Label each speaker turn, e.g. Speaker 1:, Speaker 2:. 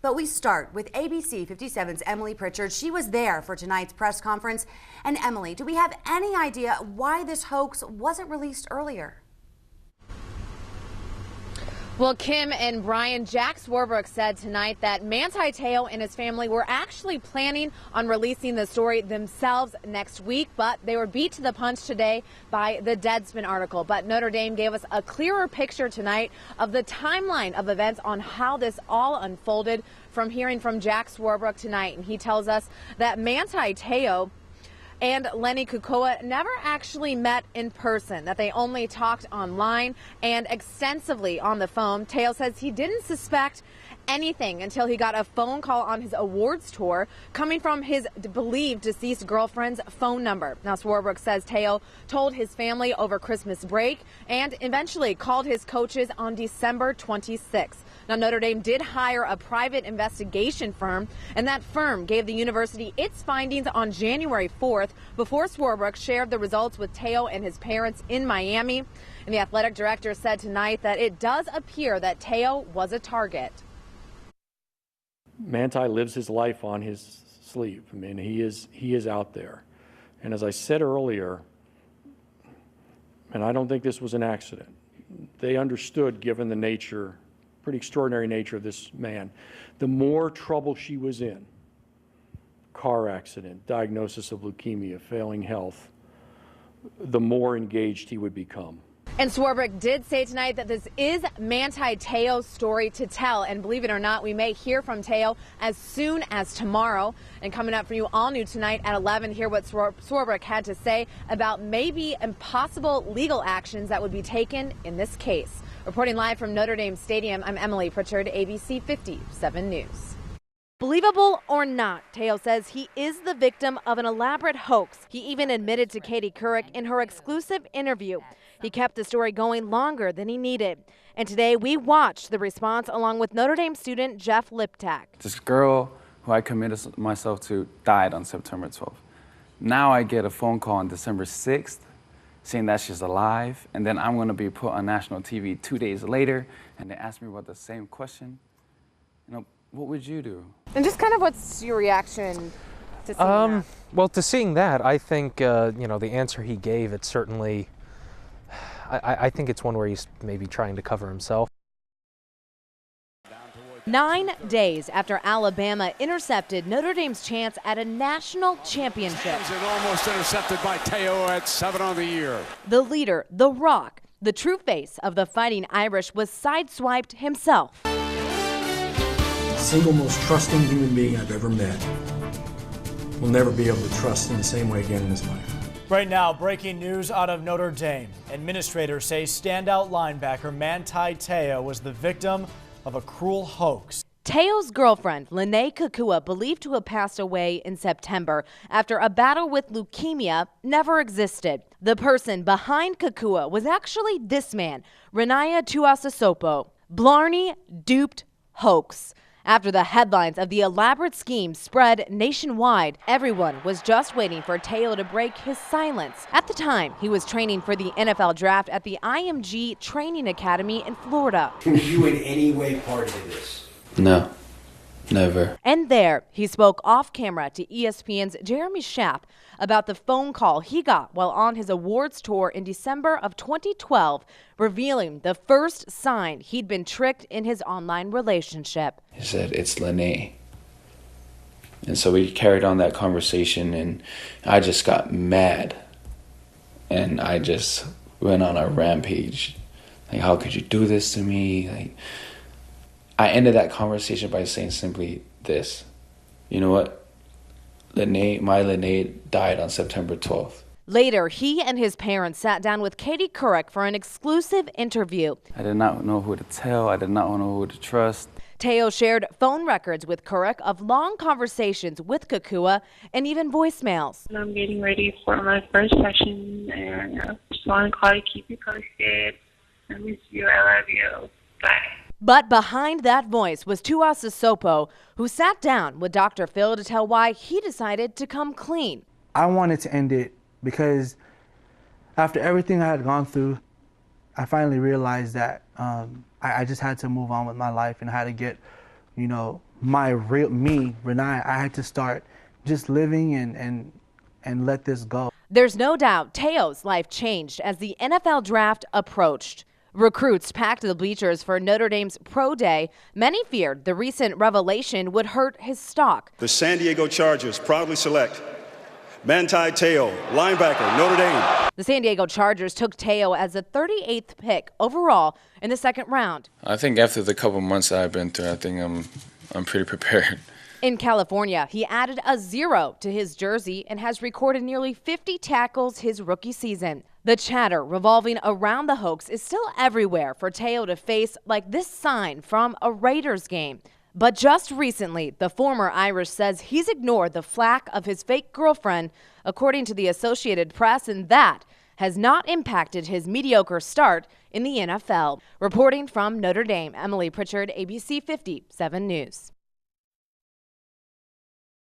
Speaker 1: But we start with ABC 57's Emily Pritchard. She was there for tonight's press conference. And Emily, do we have any idea why this hoax wasn't released earlier?
Speaker 2: Well, Kim and Brian, Jack Swarbrick said tonight that Manti Te'o and his family were actually planning on releasing the story themselves next week, but they were beat to the punch today by the Deadspin article. But Notre Dame gave us a clearer picture tonight of the timeline of events on how this all unfolded from hearing from Jack Swarbrick tonight. And he tells us that Manti Te'o and Lenny Kukua never actually met in person, that they only talked online and extensively on the phone. Te'o says he didn't suspect anything until he got a phone call on his awards tour coming from his believed deceased girlfriend's phone number. Now, Swarbrick says Te'o told his family over Christmas break and eventually called his coaches on December 26th. Now, Notre Dame did hire a private investigation firm, and that firm gave the university its findings on January 4th before Swarbrick shared the results with Te'o and his parents in Miami. And the athletic director said tonight that it does appear that Te'o was a target.
Speaker 3: Manti lives his life on his sleeve. I mean, he is out there. And as I said earlier, and I don't think this was an accident, they understood, given the nature, pretty extraordinary nature of this man, the more trouble she was in, car accident, diagnosis of leukemia, failing health, the more engaged he would become.
Speaker 2: And Swarbrick did say tonight that this is Manti Te'o's story to tell. And believe it or not, we may hear from Te'o as soon as tomorrow. And coming up for you all new tonight at 11, hear what Swarbrick had to say about maybe impossible legal actions that would be taken in this case. Reporting live from Notre Dame Stadium, I'm Emily Pritchard, ABC 57 News. Believable or not, Te'o says he is the victim of an elaborate hoax. He even admitted to Katie Couric in her exclusive interview. He kept the story going longer than he needed. And today we watched the response along with Notre Dame student Jeff Liptak.
Speaker 4: This girl who I committed myself to died on September 12th. Now I get a phone call on December 6th saying that she's alive, and then I'm going to be put on national TV 2 days later, and they ask me about the same question. You know, what would you do?
Speaker 2: And just kind of what's your reaction to seeing that?
Speaker 5: Well, to seeing that, I think, you know, the answer he gave, it certainly, I think it's one where he's maybe trying to cover himself.
Speaker 2: 9 days after Alabama intercepted Notre Dame's chance at a national championship.
Speaker 6: And almost intercepted by Te'o at 7 on the year.
Speaker 2: The leader, The Rock, the true face of the Fighting Irish, was sideswiped himself.
Speaker 7: The single most trusting human being I've ever met will never be able to trust in the same way again in his life.
Speaker 8: Right now, breaking news out of Notre Dame. Administrators say standout linebacker Manti Te'o was the victim of a cruel hoax.
Speaker 2: Te'o's girlfriend, Lene Kukua, believed to have passed away in September after a battle with leukemia, never existed. The person behind Kukua was actually this man, Renaya Tuasasopo. Blarney duped hoax. After the headlines of the elaborate scheme spread nationwide, everyone was just waiting for Te'o to break his silence. At the time, he was training for the NFL draft at the IMG Training Academy in Florida.
Speaker 9: Were you in any way part of this?
Speaker 4: No, never.
Speaker 2: And there, he spoke off camera to ESPN's Jeremy Schaap about the phone call he got while on his awards tour in December of 2012, revealing the first sign he'd been tricked in his online relationship.
Speaker 4: He said, "It's Lene." And so we carried on that conversation, and I just got mad. And I just went on a rampage. Like, how could you do this to me? Like, I ended that conversation by saying simply this: you know what? My Lene died on September 12th.
Speaker 2: Later, he and his parents sat down with Katie Couric for an exclusive interview.
Speaker 4: I did not know who to tell. I did not know who to trust.
Speaker 2: Te'o shared phone records with Couric of long conversations with Kukua and even voicemails.
Speaker 10: I'm getting ready for my first session, and I just want to call you, keep you posted. I miss you. I love you. Bye.
Speaker 2: But behind that voice was Tuasasopo, who sat down with Dr. Phil to tell why he decided to come clean.
Speaker 11: I wanted to end it because after everything I had gone through, I finally realized that I just had to move on with my life and how to get, you know, my real me, Renai. I had to start just living and let this go.
Speaker 2: There's no doubt Teo's life changed as the NFL draft approached. Recruits packed the bleachers for Notre Dame's Pro Day. Many feared the recent revelation would hurt his stock.
Speaker 12: The San Diego Chargers proudly select Manti Teo, linebacker, Notre Dame.
Speaker 2: The San Diego Chargers took Teo as the 38th pick overall in the second round.
Speaker 4: I think after the couple months that I've been through, I think I'm pretty prepared.
Speaker 2: In California, he added a 0 to his jersey and has recorded nearly 50 tackles his rookie season. The chatter revolving around the hoax is still everywhere for Teo to face, like this sign from a Raiders game. But just recently, the former Irish says he's ignored the flack of his fake girlfriend, according to the Associated Press, and that has not impacted his mediocre start in the NFL. Reporting from Notre Dame, Emily Pritchard, ABC 57 News.